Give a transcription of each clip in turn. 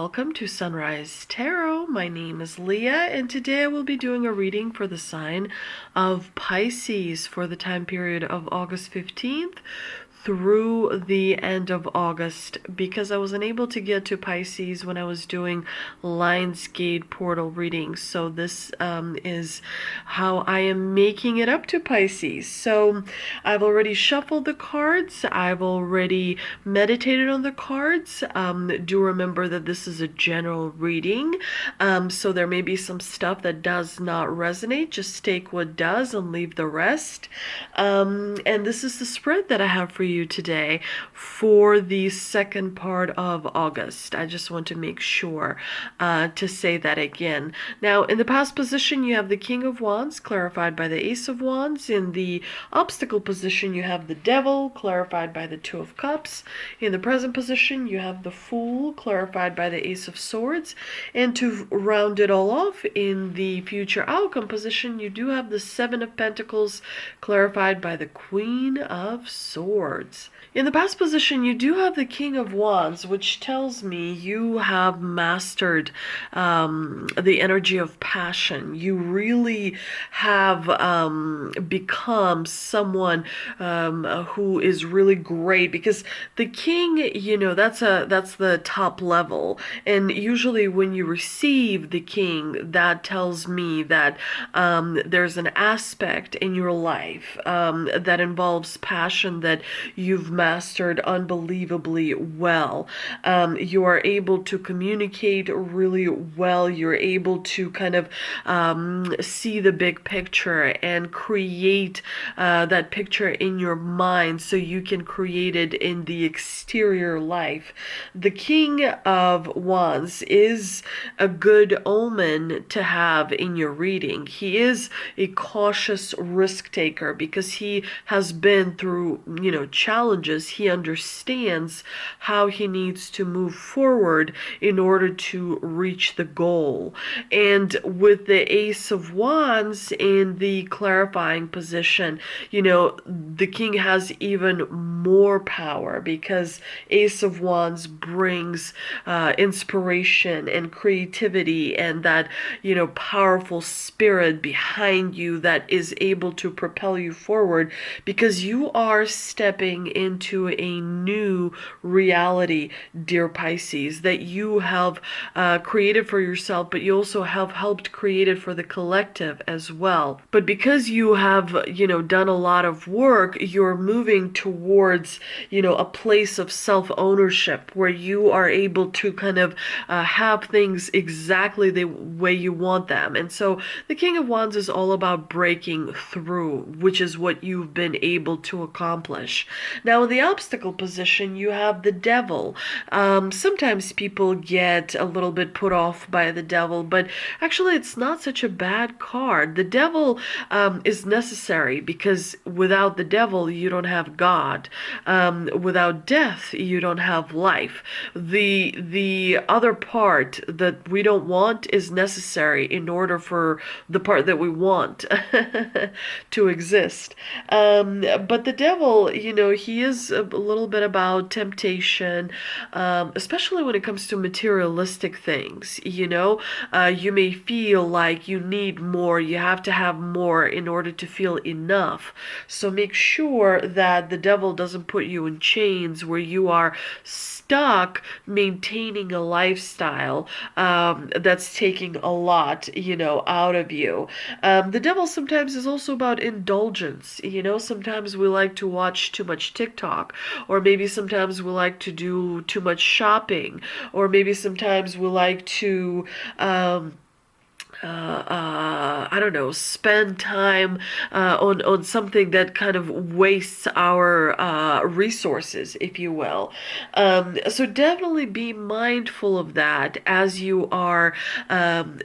welcome to Sunrise Tarot. My name is Leah, and today I will be doing a reading for the sign of Pisces for the time period of August 15th through the end of August, because I was unable to get to Pisces when I was doing Lionsgate portal readings. So this is how I am making it up to Pisces. So I've already shuffled the cards. I've already meditated on the cards. Do remember that this is a general reading. So there may be some stuff that does not resonate. Just take what does and leave the rest. And this is the spread that I have for you today for the second part of August. I just want to make sure to say that again. Now, in the past position, you have the King of Wands, clarified by the Ace of Wands. In the obstacle position, you have the Devil, clarified by the Two of Cups. In the present position, you have the Fool, clarified by the Ace of Swords. And to round it all off, in the future outcome position, you do have the Seven of Pentacles, clarified by the Queen of Swords. In the past position, you do have the King of Wands, which tells me you have mastered the energy of passion. You really have become someone who is really great, because the King, that's the top level, and usually when you receive the King, that tells me that there's an aspect in your life that involves passion that you've mastered unbelievably well. You are able to communicate really well. You're able to kind of see the big picture and create that picture in your mind so you can create it in the exterior life. The King of Wands is a good omen to have in your reading. He is a cautious risk taker because he has been through, challenges. He understands how he needs to move forward in order to reach the goal. And with the Ace of Wands in the clarifying position, the King has even more power, because Ace of Wands brings inspiration and creativity and that, powerful spirit behind you that is able to propel you forward, because you are stepping into a new reality, dear Pisces, that you have created for yourself, but you also have helped create it for the collective as well. But because you have, done a lot of work, you're moving towards, a place of self-ownership where you are able to kind of have things exactly the way you want them. And so the King of Wands is all about breaking through, which is what you've been able to accomplish. Now, in the obstacle position, you have the Devil. Sometimes people get a little bit put off by the Devil, but actually it's not such a bad card. The Devil is necessary, because without the Devil, you don't have God. Without death, you don't have life. The other part that we don't want is necessary in order for the part that we want to exist. But the Devil, he is a little bit about temptation, especially when it comes to materialistic things. You may feel like you need more, you have to have more in order to feel enough. So make sure that the Devil doesn't put you in chains where you are stuck maintaining a lifestyle that's taking a lot, out of you. The Devil sometimes is also about indulgence. Sometimes we like to watch too much TikTok, or maybe sometimes we like to do too much shopping, or maybe sometimes we like to I don't know, spend time on something that kind of wastes our resources, if you will. So definitely be mindful of that as you are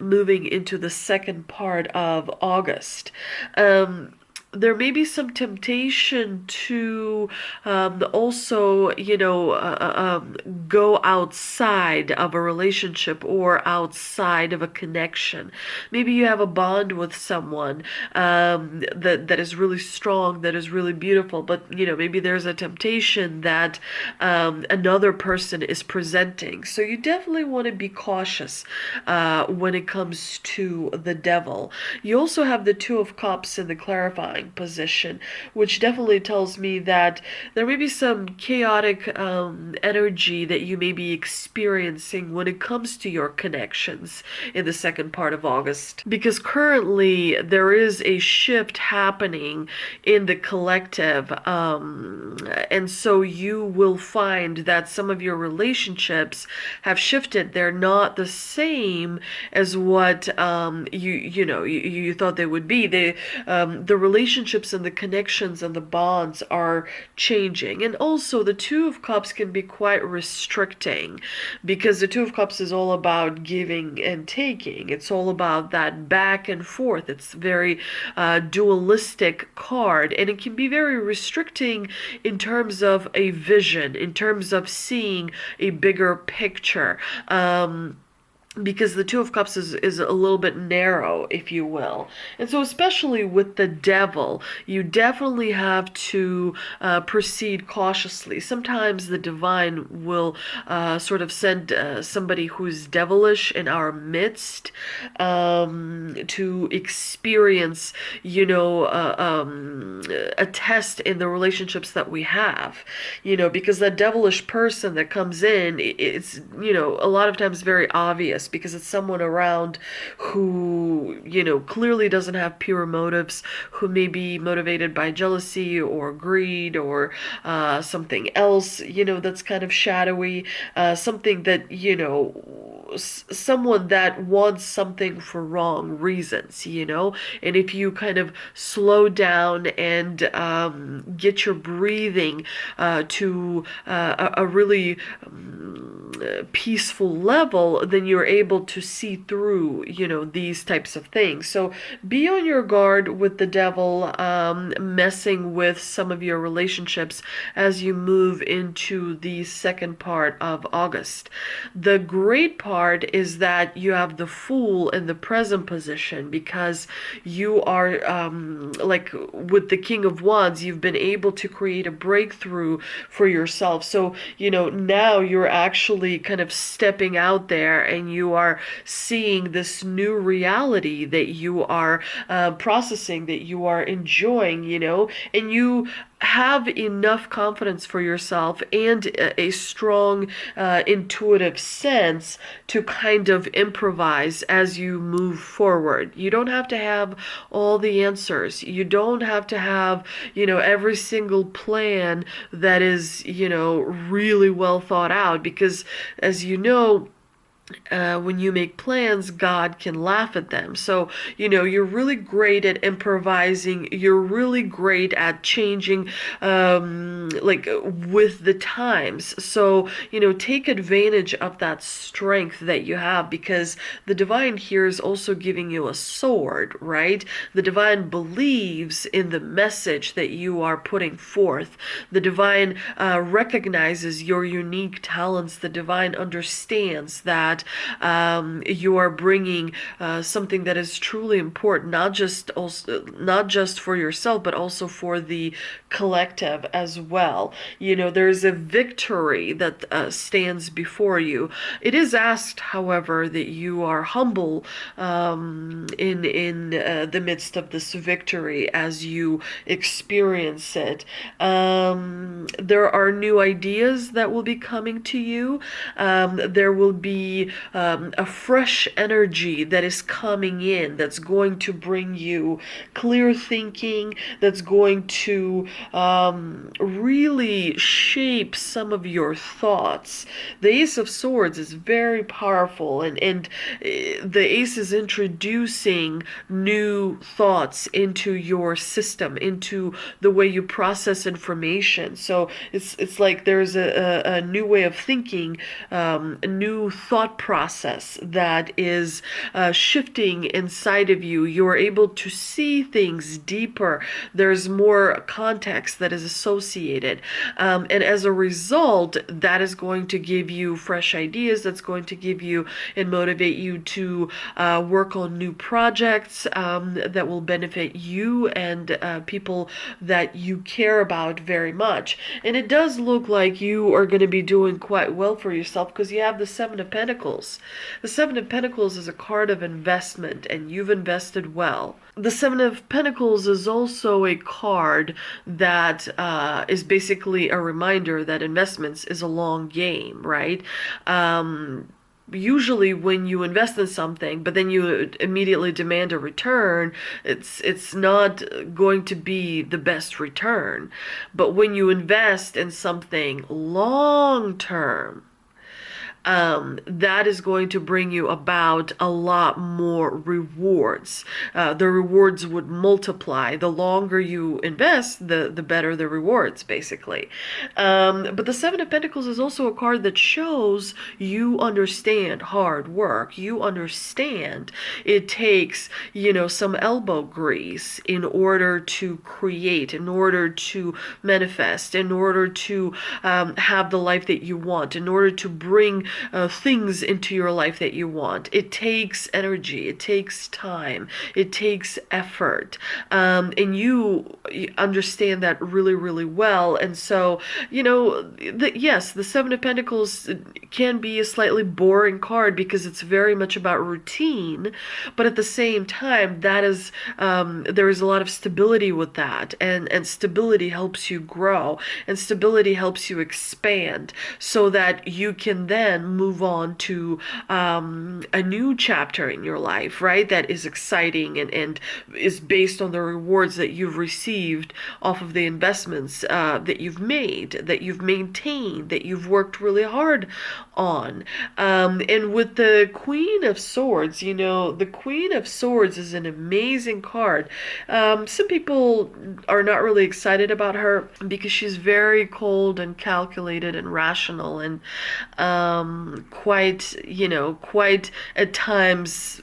moving into the second part of August. there may be some temptation to also, go outside of a relationship or outside of a connection. Maybe you have a bond with someone that is really strong, that is really beautiful, but maybe there's a temptation that another person is presenting. So you definitely want to be cautious when it comes to the devil. You also have the Two of Cups in the clarifying position, which definitely tells me that there may be some chaotic energy that you may be experiencing when it comes to your connections in the second part of August. Because currently there is a shift happening in the collective, and so you will find that some of your relationships have shifted. They're not the same as what you thought they would be. The relationships and the connections and the bonds are changing. And also the Two of Cups can be quite restricting, because the Two of Cups is all about giving and taking. It's all about that back and forth. It's very dualistic card, and it can be very restricting in terms of a vision, in terms of seeing a bigger picture. Because the Two of Cups is a little bit narrow, if you will. And so especially with the devil, you definitely have to proceed cautiously. Sometimes the divine will sort of send somebody who's devilish in our midst to experience, a test in the relationships that we have. Because that devilish person that comes in, it's, a lot of times very obvious, because it's someone around who, clearly doesn't have pure motives, who may be motivated by jealousy or greed or something else, that's kind of shadowy, something that, someone that wants something for wrong reasons, and if you kind of slow down and get your breathing to a really peaceful level, then you're able to see through, these types of things. So be on your guard with the devil messing with some of your relationships as you move into the second part of August. The great part is that you have the Fool in the present position, because you are like with the King of Wands, you've been able to create a breakthrough for yourself. So now you're actually kind of stepping out there, and you are seeing this new reality that you are processing, that you are enjoying, and you have enough confidence for yourself and a strong intuitive sense to kind of improvise as you move forward. You don't have to have all the answers. You don't have to have, every single plan that is, really well thought out, because as when you make plans, God can laugh at them. So, you're really great at improvising. You're really great at changing, like with the times. So, take advantage of that strength that you have, because the divine here is also giving you a sword, right? The divine believes in the message that you are putting forth. The divine recognizes your unique talents. The divine understands that you are bringing something that is truly important, not just for yourself, but also for the collective as well. There's a victory that stands before you. It is asked, however, that you are humble in the midst of this victory as you experience it. There are new ideas that will be coming to you. There will be a fresh energy that is coming in, that's going to bring you clear thinking, that's going to really shape some of your thoughts. The Ace of Swords is very powerful, and the Ace is introducing new thoughts into your system, into the way you process information. So it's like there's a new way of thinking, a new thought thought process that is shifting inside of you. You're able to see things deeper. There's more context that is associated. And as a result, that is going to give you fresh ideas. That's going to give you and motivate you to work on new projects that will benefit you and people that you care about very much. And it does look like you are going to be doing quite well for yourself because you have the Seven of Pentacles. The Seven of Pentacles is a card of investment, and you've invested well. The Seven of Pentacles is also a card that is basically a reminder that investments is a long game, right? Usually when you invest in something but then you immediately demand a return, it's not going to be the best return. But when you invest in something long term, that is going to bring you about a lot more rewards. The rewards would multiply. The longer you invest, the better the rewards, basically. But the Seven of Pentacles is also a card that shows you understand hard work. You understand it takes, some elbow grease in order to create, in order to manifest, in order to have the life that you want, in order to bring things into your life that you want. It takes energy, it takes time, it takes effort, and you understand that really, really well. And so, yes, the Seven of Pentacles can be a slightly boring card because it's very much about routine, but at the same time, that is there is a lot of stability with that, and stability helps you grow, and stability helps you expand, so that you can then move on to a new chapter in your life, right? That is exciting and is based on the rewards that you've received off of the investments that you've made, that you've maintained, that you've worked really hard on. And with the Queen of Swords, the Queen of Swords is an amazing card. Some people are not really excited about her because she's very cold and calculated and rational and quite at times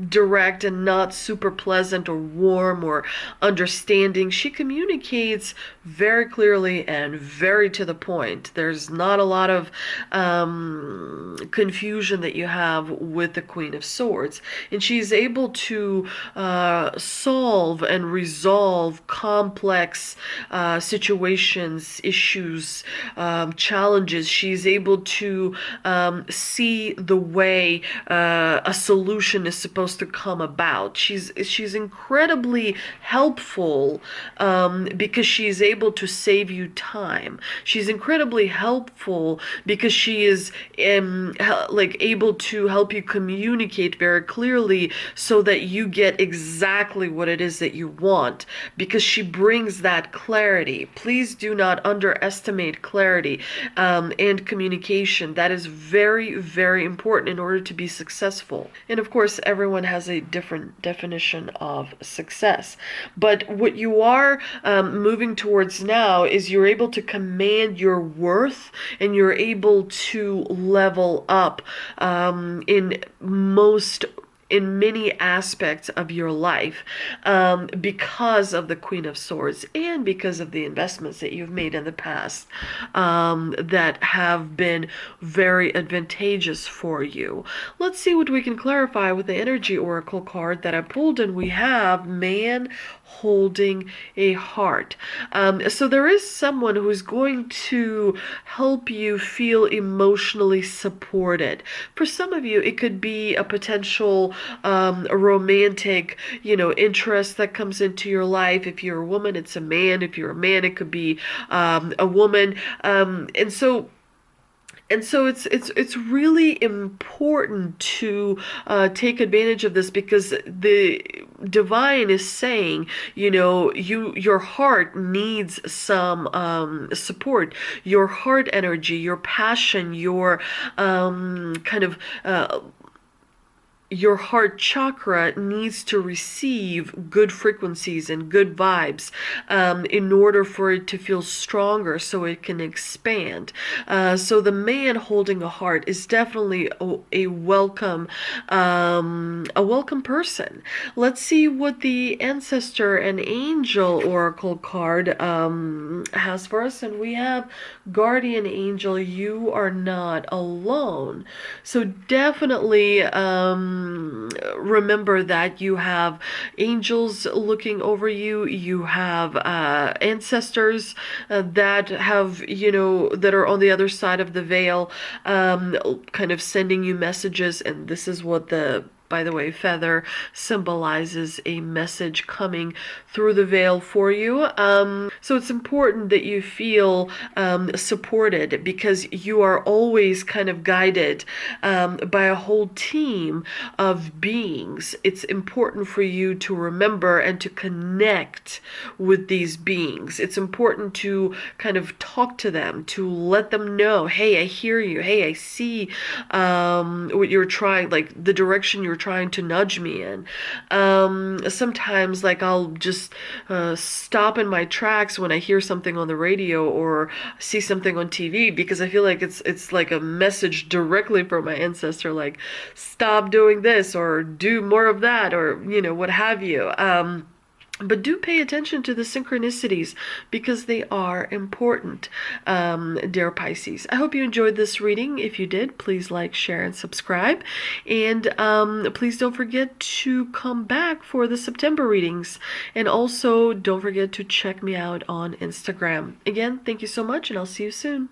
direct and not super pleasant or warm or understanding. She communicates very clearly and very to the point. There's not a lot of confusion that you have with the Queen of Swords, and she's able to solve and resolve complex situations, issues, challenges. She's able to see the way a solution is supposed to come about. She's incredibly helpful because she's able to save you time. She's incredibly helpful because she is able to help you communicate very clearly so that you get exactly what it is that you want, because she brings that clarity. Please do not underestimate clarity and communication. That is very, very important in order to be successful. And of course, everyone has a different definition of success. But what you are moving towards now is you're able to command your worth, and you're able to level up in many aspects of your life because of the Queen of Swords and because of the investments that you've made in the past that have been very advantageous for you. Let's see what we can clarify with the Energy Oracle card that I pulled, and we have Man Holding a Heart. So there is someone who is going to help you feel emotionally supported. For some of you, it could be a potential a romantic, interest that comes into your life. If you're a woman, it's a man. If you're a man, it could be a woman. And so it's really important to take advantage of this, because the divine is saying, your heart needs some support. Your heart energy, your passion, your kind of your heart chakra needs to receive good frequencies and good vibes in order for it to feel stronger so it can expand. So the man holding a heart is definitely a welcome person. Let's see what the ancestor and angel oracle card has for us. And we have guardian angel, you are not alone. So definitely remember that you have angels looking over you. You have ancestors that have, that are on the other side of the veil, kind of sending you messages. And this is what by the way, feather symbolizes a message coming through the veil for you. So it's important that you feel supported, because you are always kind of guided by a whole team of beings. It's important for you to remember and to connect with these beings. It's important to kind of talk to them, to let them know, hey, I hear you. Hey, I see what you're trying, like the direction you're trying to nudge me in. Sometimes, like, I'll just stop in my tracks when I hear something on the radio or see something on TV, because I feel like it's like a message directly from my ancestor, like, stop doing this or do more of that, or what have you. But do pay attention to the synchronicities, because they are important, dear Pisces. I hope you enjoyed this reading. If you did, please like, share, and subscribe. And please don't forget to come back for the September readings. And also, don't forget to check me out on Instagram. Again, thank you so much, and I'll see you soon.